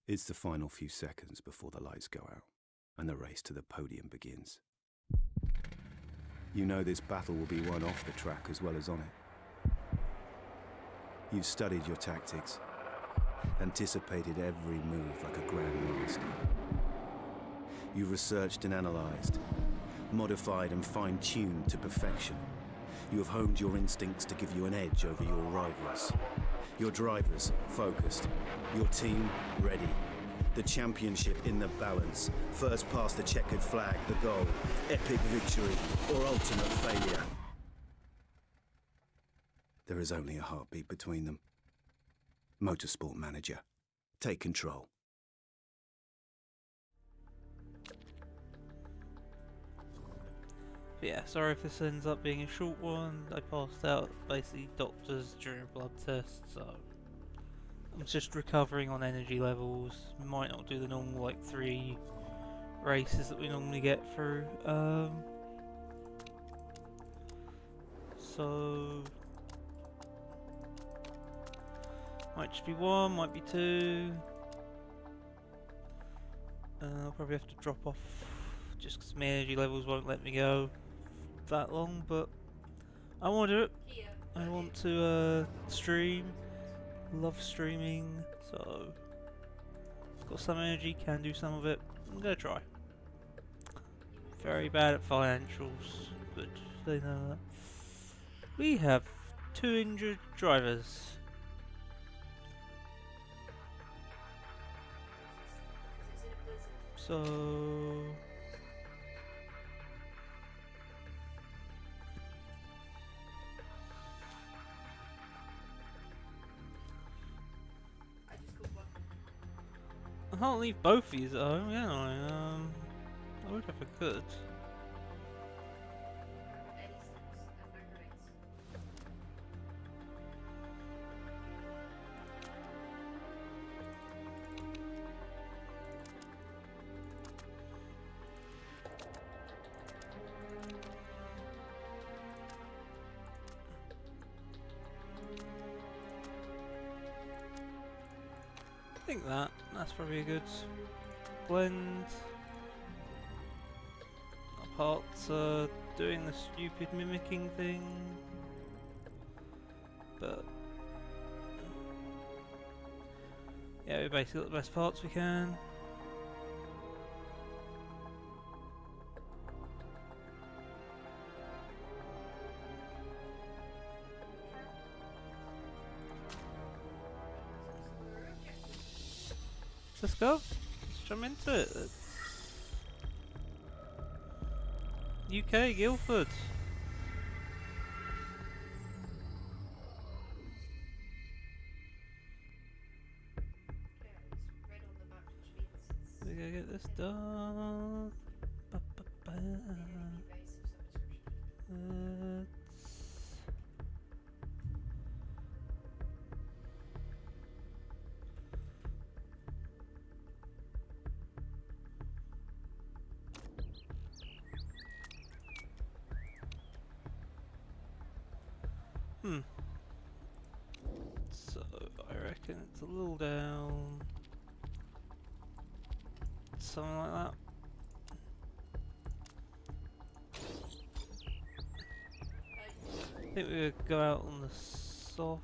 It's the final few seconds before the lights go out, and the race to the podium begins. You know this battle will be won off the track as well as on it. You've studied your tactics, anticipated every move like a grandmaster. You've researched and analyzed, modified and fine-tuned to perfection. You have honed your instincts to give you an edge over your rivals. Your drivers focused, your team ready. The championship in the balance. First past the checkered flag, the goal. Epic victory or ultimate failure. There is only a heartbeat between them. Motorsport manager, take control. Yeah, sorry if this ends up being a short one. I passed out basically doctors during a blood test, so I'm just recovering on energy levels. Might not do the normal like 3 races that we normally get through. So might just be 1, might be 2. I'll probably have to drop off just because my energy levels won't let me go that long, but I want to do it. I want to stream. Love streaming, so got some energy, can do some of it. I'm gonna try. Very bad at financials. Good, they know that. We have 2 injured drivers. So I can't leave both of these at home, can I? I would if I could. I think that's probably a good blend. Apart doing the stupid mimicking thing, but yeah, we basically got the best parts we can. Let's go. Let's jump into it. UK, Guildford. We gotta get this done. So I reckon it's a little down, something like that. I think we would go out on the softs.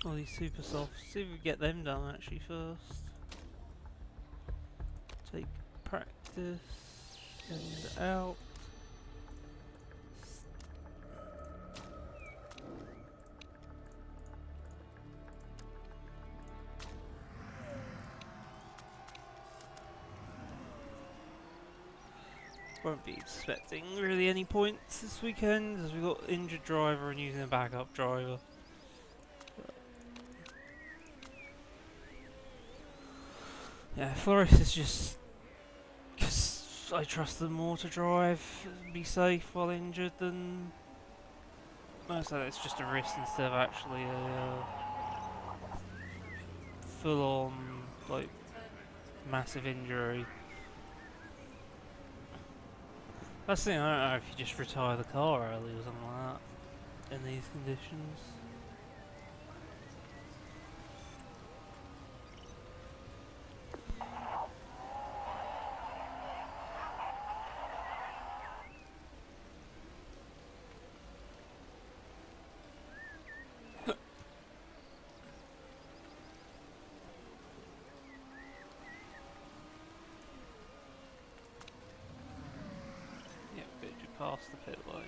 Oh, these super softs. See if we get them done actually first. Take practice, send out. Won't be expecting really any points this weekend as we've got injured driver and using a backup driver. Yeah, Flores is just because I trust them more to drive, be safe while injured than. So it's just a risk instead of actually a full-on like massive injury. That's the thing, I don't know if you just retire the car early or something like that in these conditions. Yeah, good, you passed the pit lane.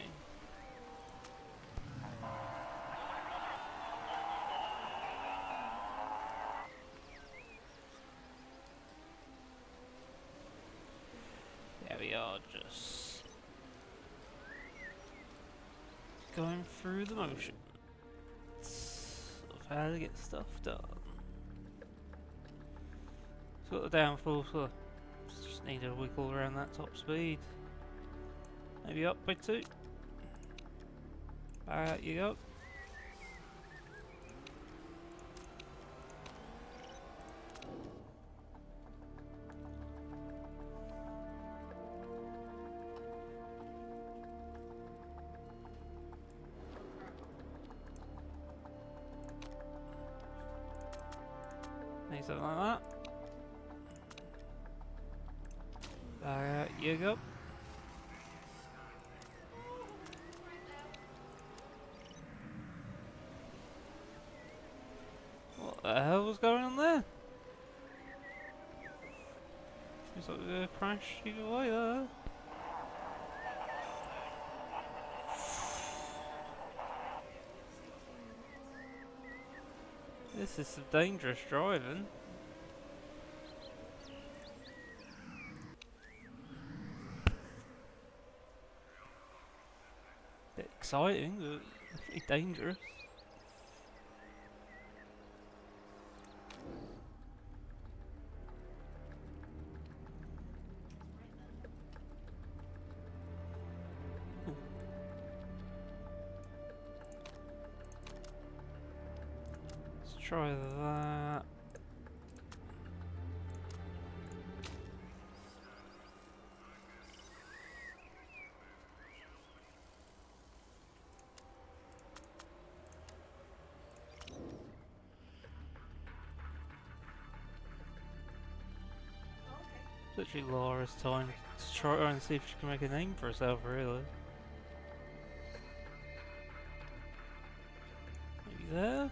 There we are, just going through the motions of how to get stuff done. It's got the downfall, so just need to wiggle around that top speed. Maybe up by 2. Back you go. Need something like that. Back you go. What the hell was going on there? Seems like we're gonna crash either way there. This is some dangerous driving. Bit exciting, but definitely dangerous. Let's try that. It's actually Laura's time to try and see if she can make a name for herself, really. Maybe there?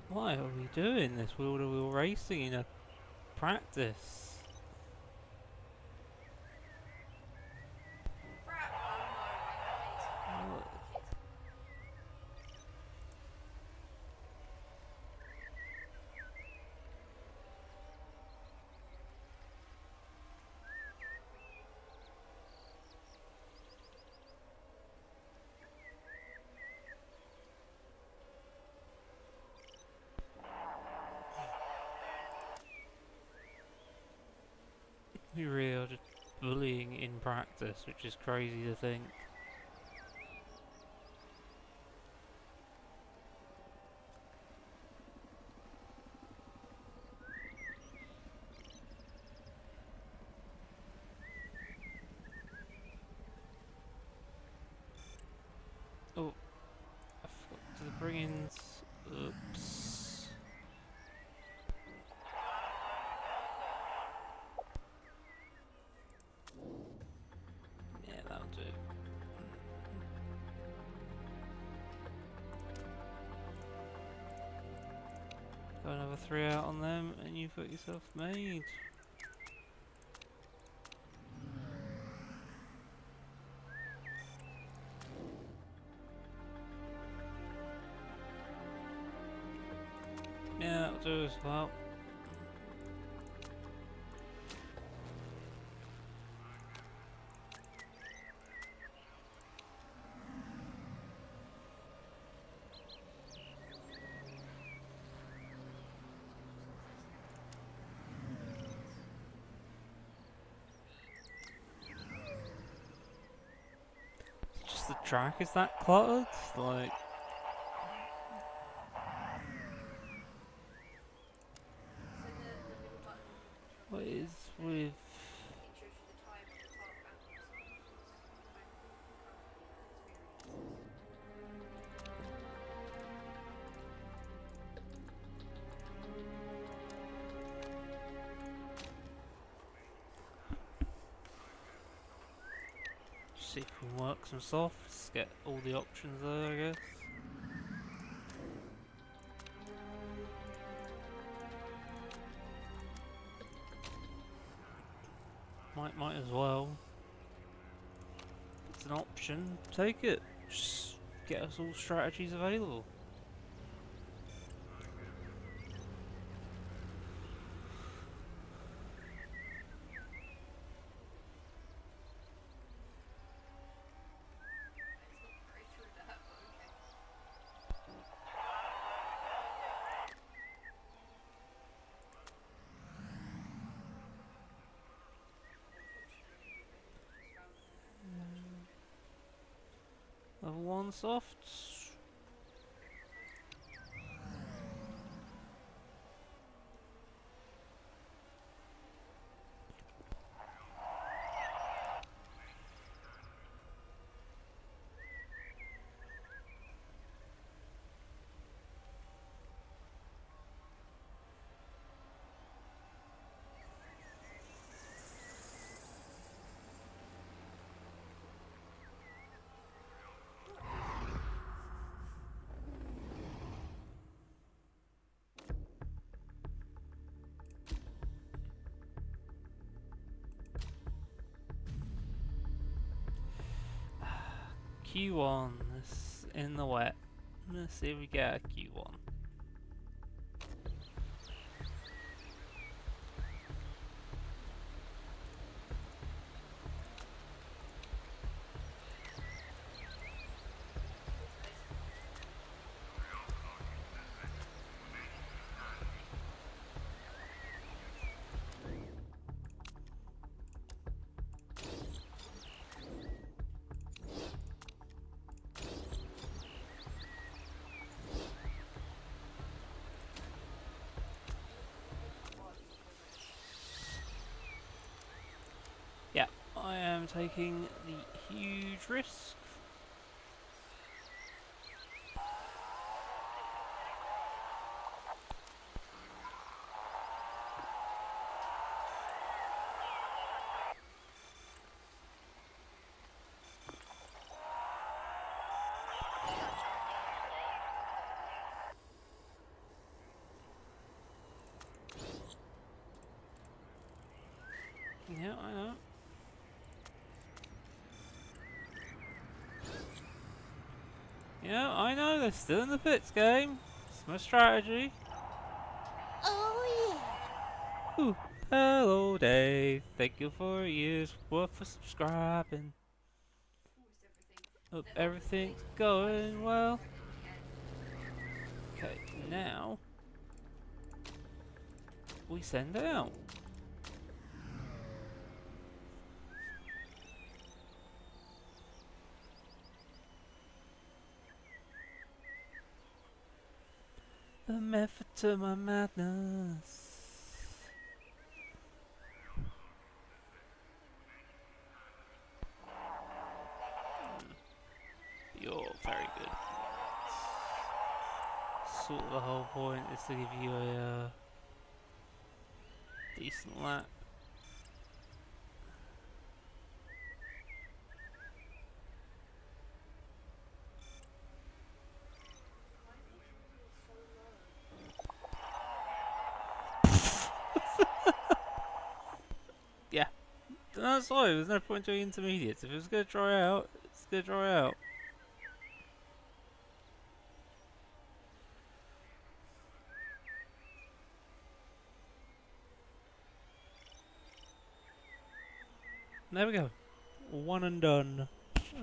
Why are we doing this wheel-to-wheel racing in a practice? What? We really are just bullying in practice, which is crazy to think. Oh, I forgot to bring in. Oops. Yeah, that'll do. Got another 3 out on them, and you've got yourself made. Yeah, that'll do as well. the track is that cluttered. Like, what is with? See if we can work some softs, get all the options there, I guess. Might as well. If it's an option, take it. Just get us all strategies available. Level 1 softs. Q1, this in the wet. Let's see if we get a Q1. Yeah, I am taking the huge risk. Yeah, I know. Yeah, I know, they're still in the pits game. It's my strategy. Oh yeah. Ooh, hello Dave. Thank you for years worth for subscribing. Hope everything's going well. Okay, now we send out. The method to my madness. You're very good. Sort of the whole point is to give you a decent lap. Yeah, that's why there's no point doing intermediates. If it was going to dry out, it's going to dry out. There we go. One and done.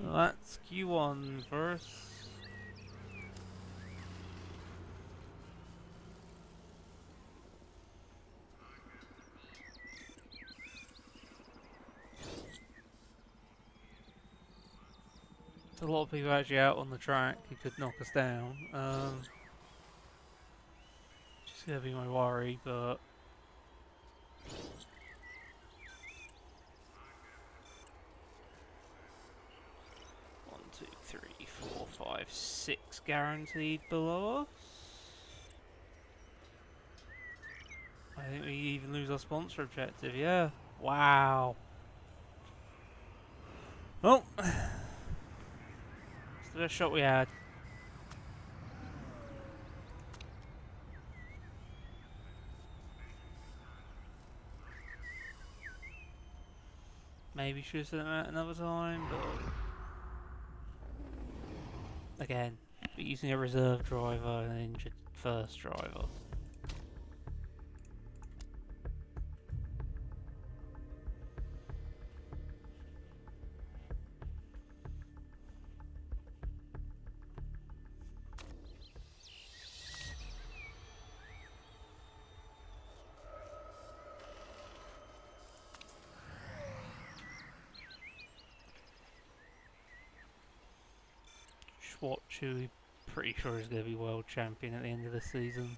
That's Q1 first. a lot of people actually out on the track who could knock us down. Just gonna be my worry, but. 1, 2, 3, 4, 5, 6 guaranteed below us. I think we even lose our sponsor objective, yeah. Wow. Oh! It's the best shot we had. Maybe should have sent him out another time, but... Again, using a reserve driver and an injured first driver. Swatch, who we're pretty sure is going to be world champion at the end of the season.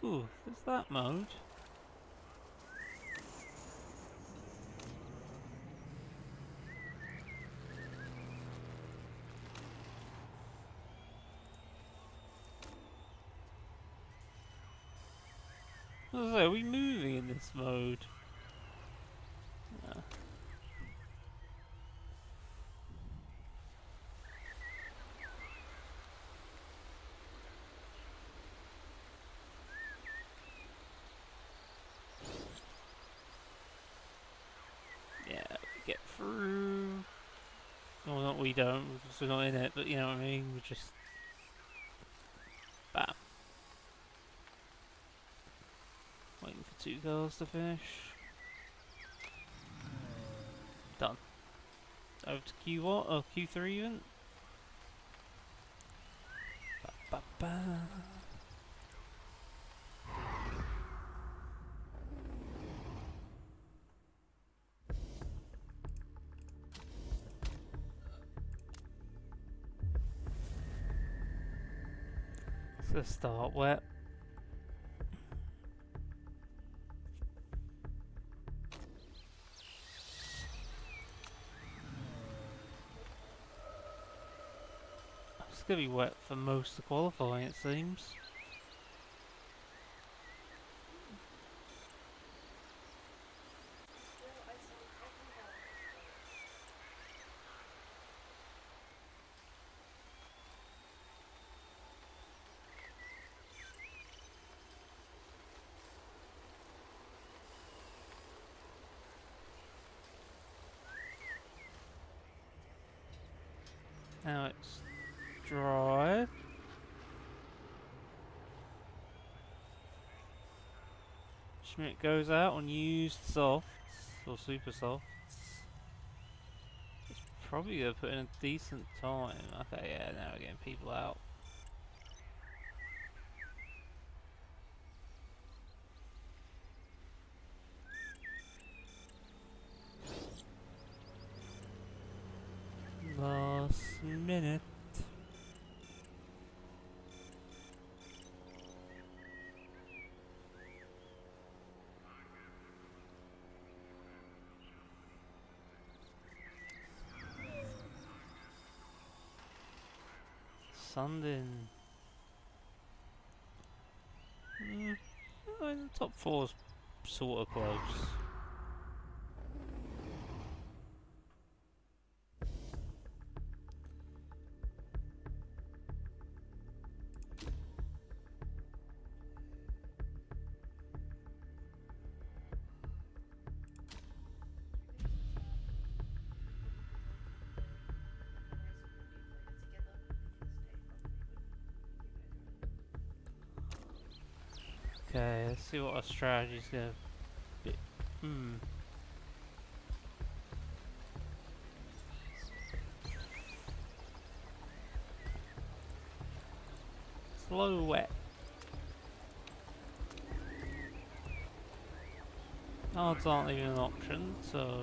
Ooh, there's that mode. Are we moving in this mode? Yeah, we get through. Well, not we don't, because we're not in it, but you know what I mean? We just... Bam. Waiting for 2 cars to finish. Done. Over to Q what? Oh, Q3 even? Ba ba ba. It's gonna start wet. It's gonna be wet for most of qualifying, it seems. Now it's dry. Schmidt goes out on used softs, or super softs. It's probably going to put in a decent time. Okay, yeah, now we're getting people out. Last minute. Sundin. The top 4's sort of close. Okay, let's see what our strategy's gonna be. It's blow wet. Hards aren't even an option, so...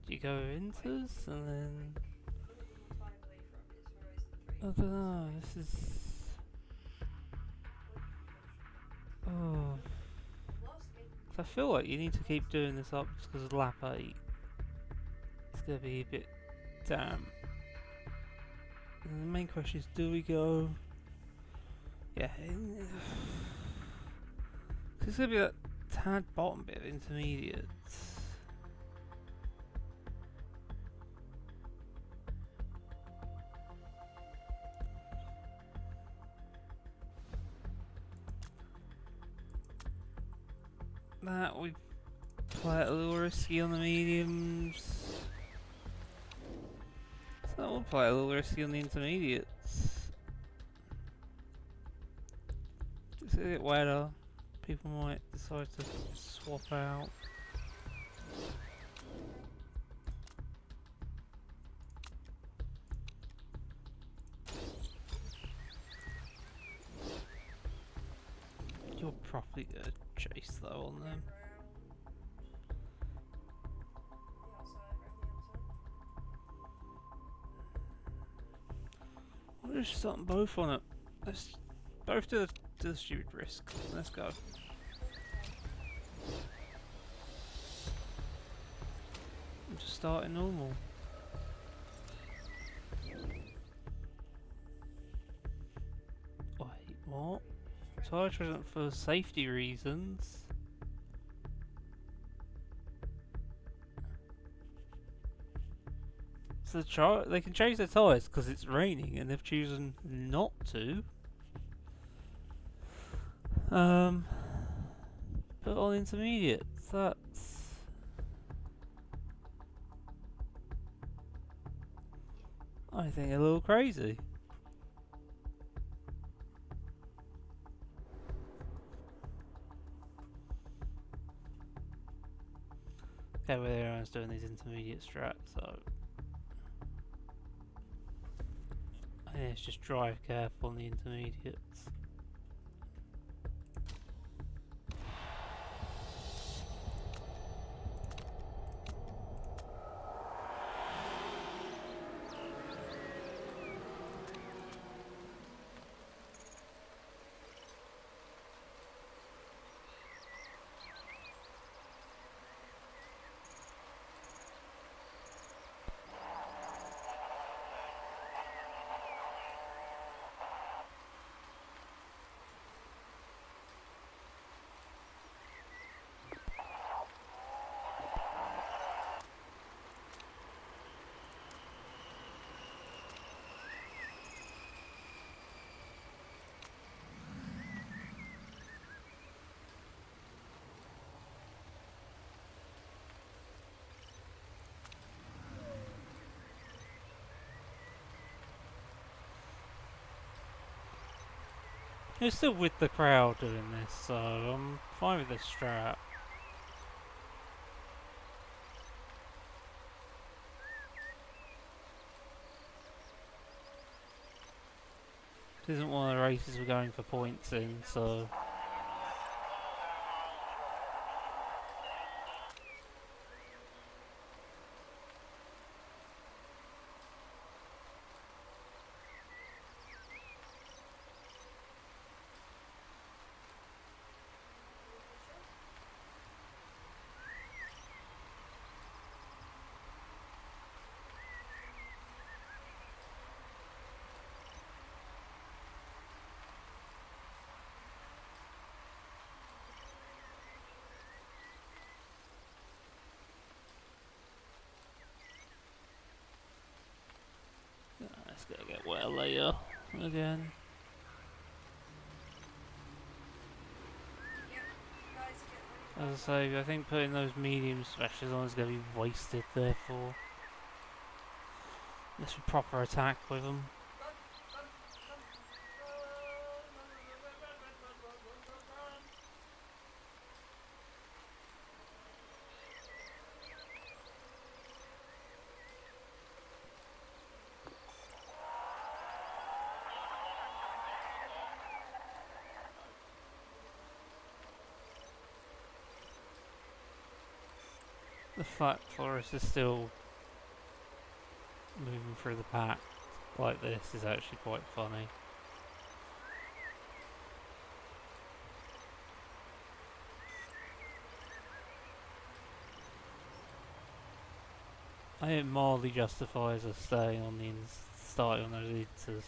You go inters and then I don't know, this is I feel like you need to keep doing this up just because lap 8 it's gonna be a bit damp. And the main question is, do we go? Yeah, it's gonna be that tad bottom bit of intermediate. That we play it a little risky on the mediums. So we'll play a little risky on the intermediates. It's a bit wetter. People might decide to swap out. You're probably gonna chase though on them. We'll just start them both on it. Let's both do the stupid risk. Let's go. I'm just starting normal. Wait, what? Tire treatment for safety reasons. So they can change their tyres because it's raining and they've chosen not to. But on intermediates, that's... I think a little crazy. Okay, well, everyone's doing these intermediate strats, so... I think it's just drive careful on the intermediates. You're still with the crowd doing this, so I'm fine with this strat. This isn't one of the races we're going for points in, so... It's gonna get wet later again. As I say, I think putting those medium specials on is gonna be wasted, therefore. Unless we proper attack with them. The fact Forest is still moving through the pack like this is actually quite funny. I think it mildly justifies us staying on the starting on those liters.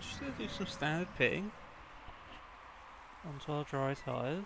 Just gonna do some standard pitting onto our dry tyres.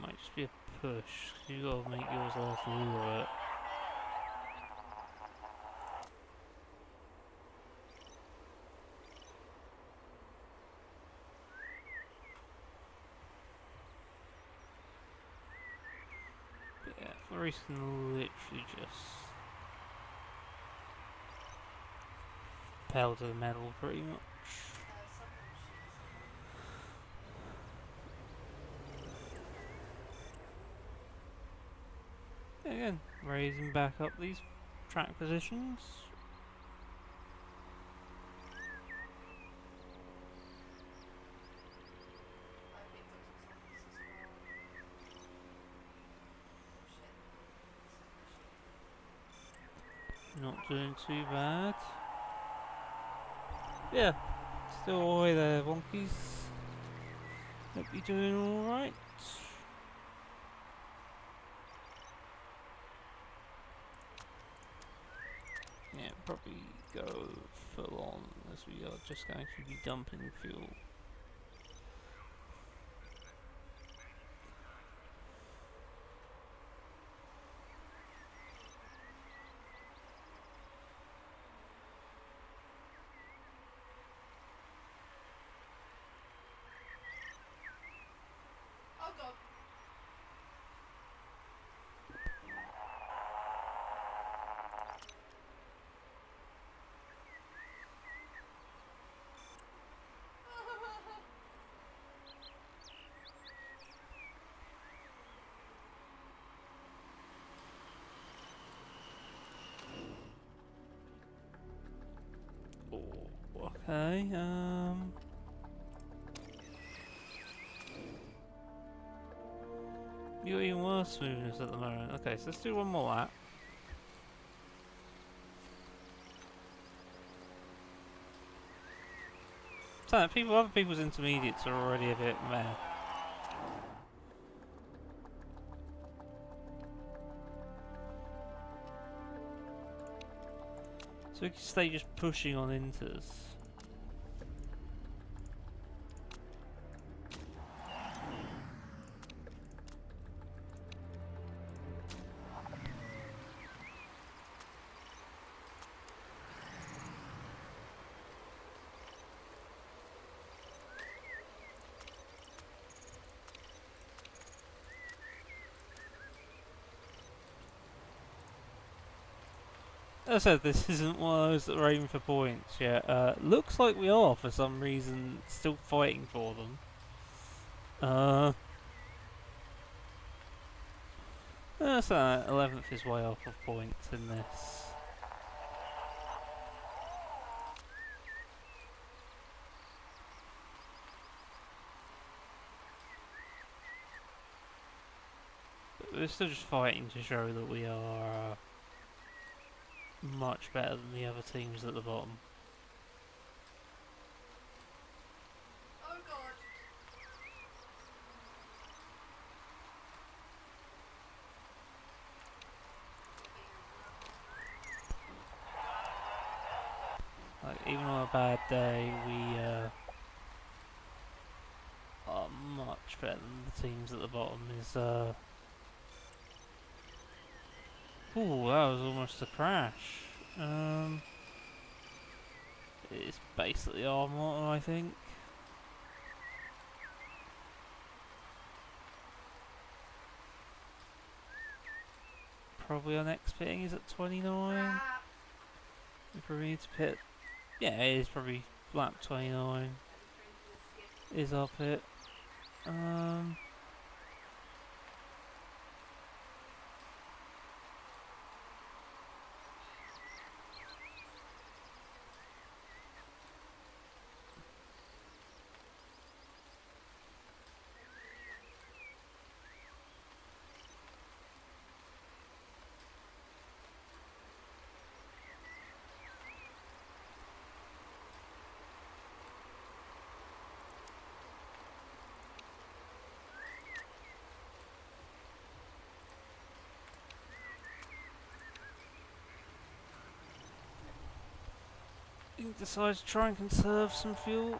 Might just be a push. You gotta make yours last a little bit. But yeah, Flores can literally just pedal to the metal pretty much. Again, raising back up these track positions. Not doing too bad. Yeah, still all the way there, Wonkies. Hope you're doing alright. Yeah, probably go full on as we are just going to be dumping fuel. Oh god. Okay, you're even worse smoothness at the moment. Okay, so let's do one more lap. So, other people's intermediates are already a bit meh. So we can stay just pushing on inters. As I said, this isn't one of those that are aiming for points yet. Looks like we are, for some reason, still fighting for them. So 11th is way off of points in this. But we're still just fighting to show that we are much better than the other teams at the bottom. Oh god. Like, even on a bad day, we are much better than the teams at the bottom. Ooh, that was almost a crash. It's basically our motto, I think. Probably our next pitting is at 29. We probably need to pit. Yeah, it is probably lap 29. Is our pit. You decide to try and conserve some fuel.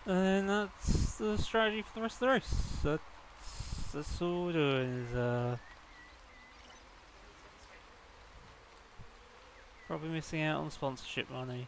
And that's the strategy for the rest of the race. That's all we're doing is probably missing out on sponsorship money.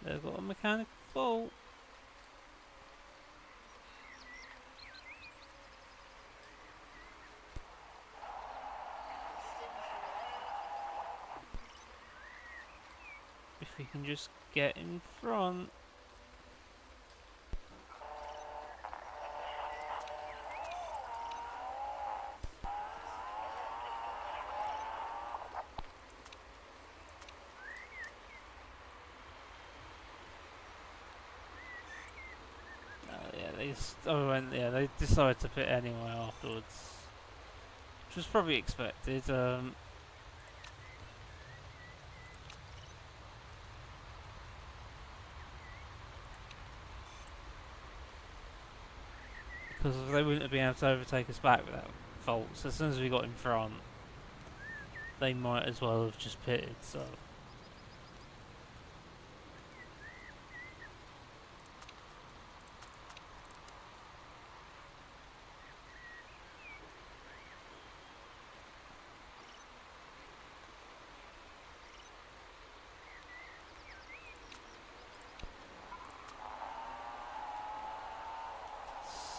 They've got a mechanical fault. If we can just get in front. They decided to pit anyway afterwards, which was probably expected. Because they wouldn't have been able to overtake us back without faults. As soon as we got in front, they might as well have just pitted, so...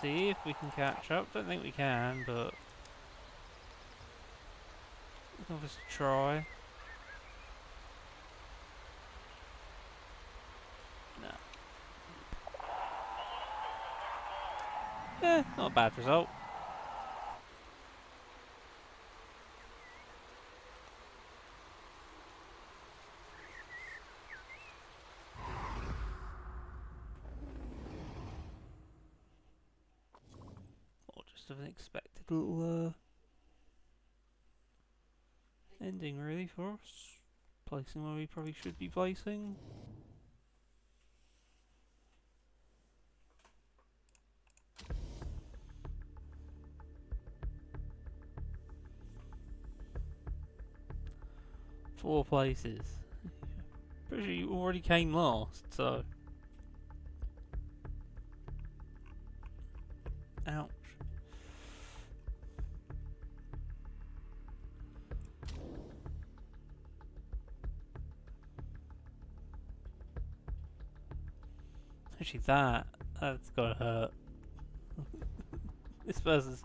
See if we can catch up. Don't think we can, but we can obviously try. No. Yeah, not a bad result. Or just an expected little ending really for us. Placing where we probably should be placing. Four places. Pretty sure you already came last, so... Ouch. Actually that's gotta hurt. This person's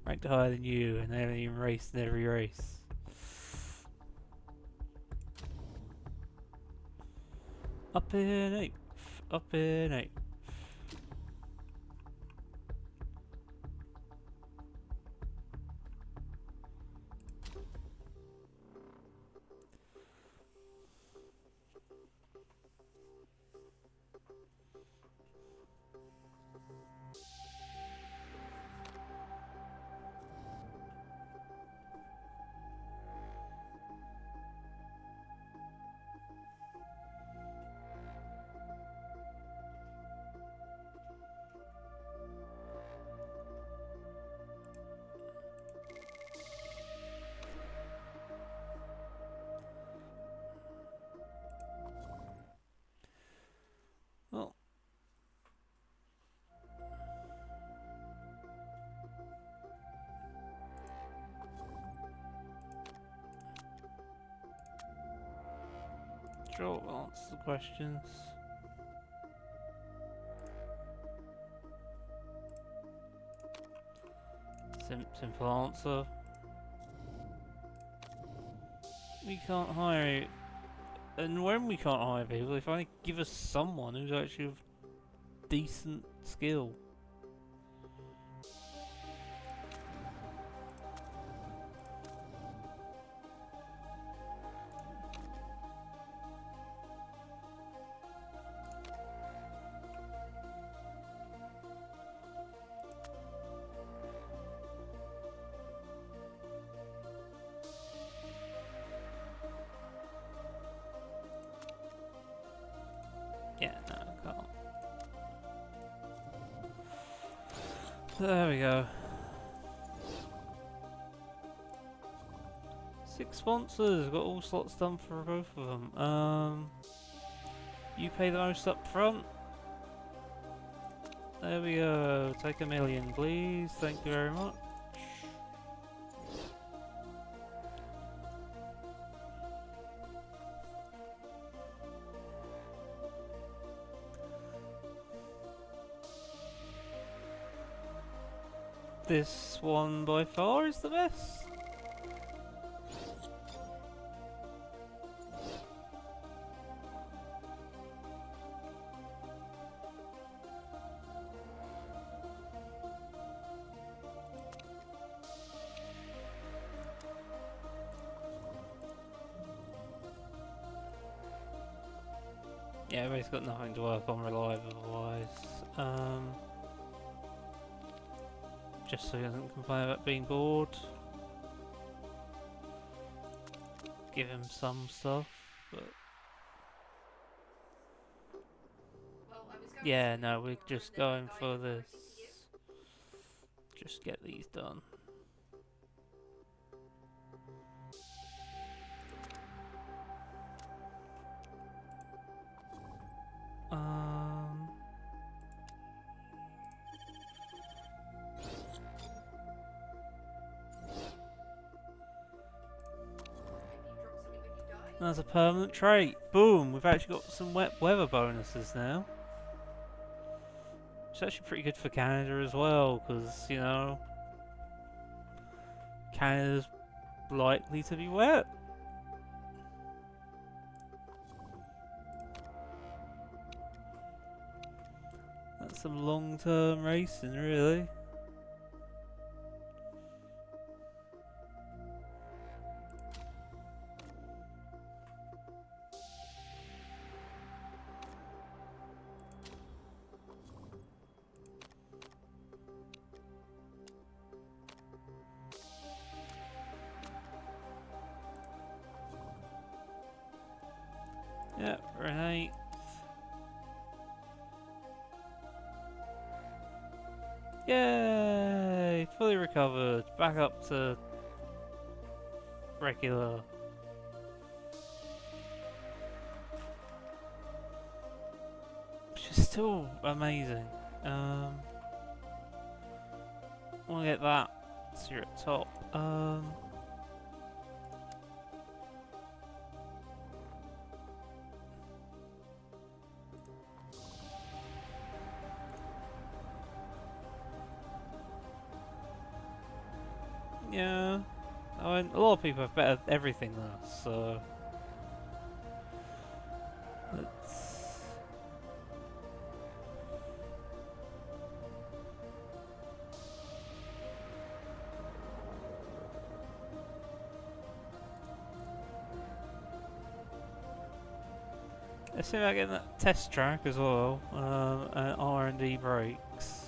ranked higher than you and they haven't even raced in every race. Up in 8th. Up in 8th. Well, sure, we'll answer the questions. Simple answer. We can't hire, and when we can't hire people, if only give us someone who's actually of decent skill. Yeah, no, I can't. There we go. 6 sponsors, got all slots done for both of them. You pay the most up front. There we go, take 1 million please, thank you very much. This one by far is the best. Yeah, everybody's got nothing to work on reliable-wise. Just so he doesn't complain about being bored. Give him some stuff, but... Well, I was going Yeah, to no, say we're you just were going the for guy this. you. Just get these done. That's a permanent trait. Boom! We've actually got some wet weather bonuses now. It's actually pretty good for Canada as well, because, you know, Canada's likely to be wet. That's some long-term racing, really. Yep, we're in 8th. Yay! Fully recovered. Back up to regular. Which is still amazing. We'll get that. So you're at top. Yeah, I mean, a lot of people have better everything than us, so let's. Let's see about getting that test track as well, and R&D brakes.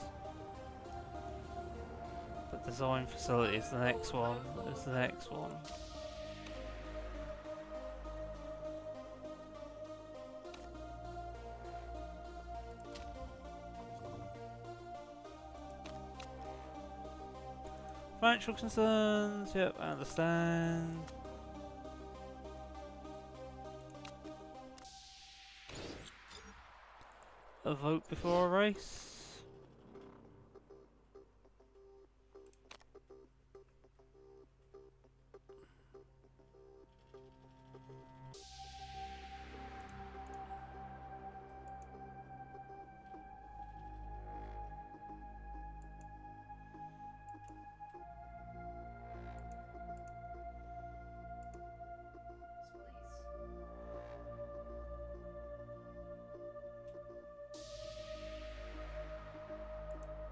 Design facility is the next one. Is the next one. Financial concerns. Yep, I understand. A vote before a race.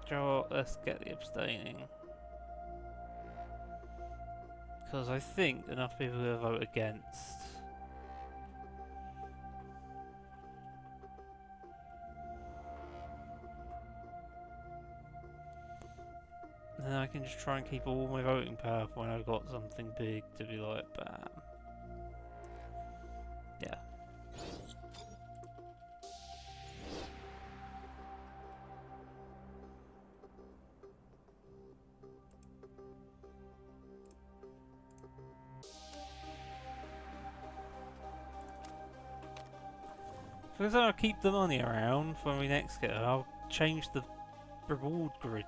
Joe, let's get the abstaining. Because I think enough people will vote against. And then I can just try and keep all my voting power for when I've got something big to be like, bam. Yeah. Because I'll keep the money around for when we next get it, I'll change the reward grid.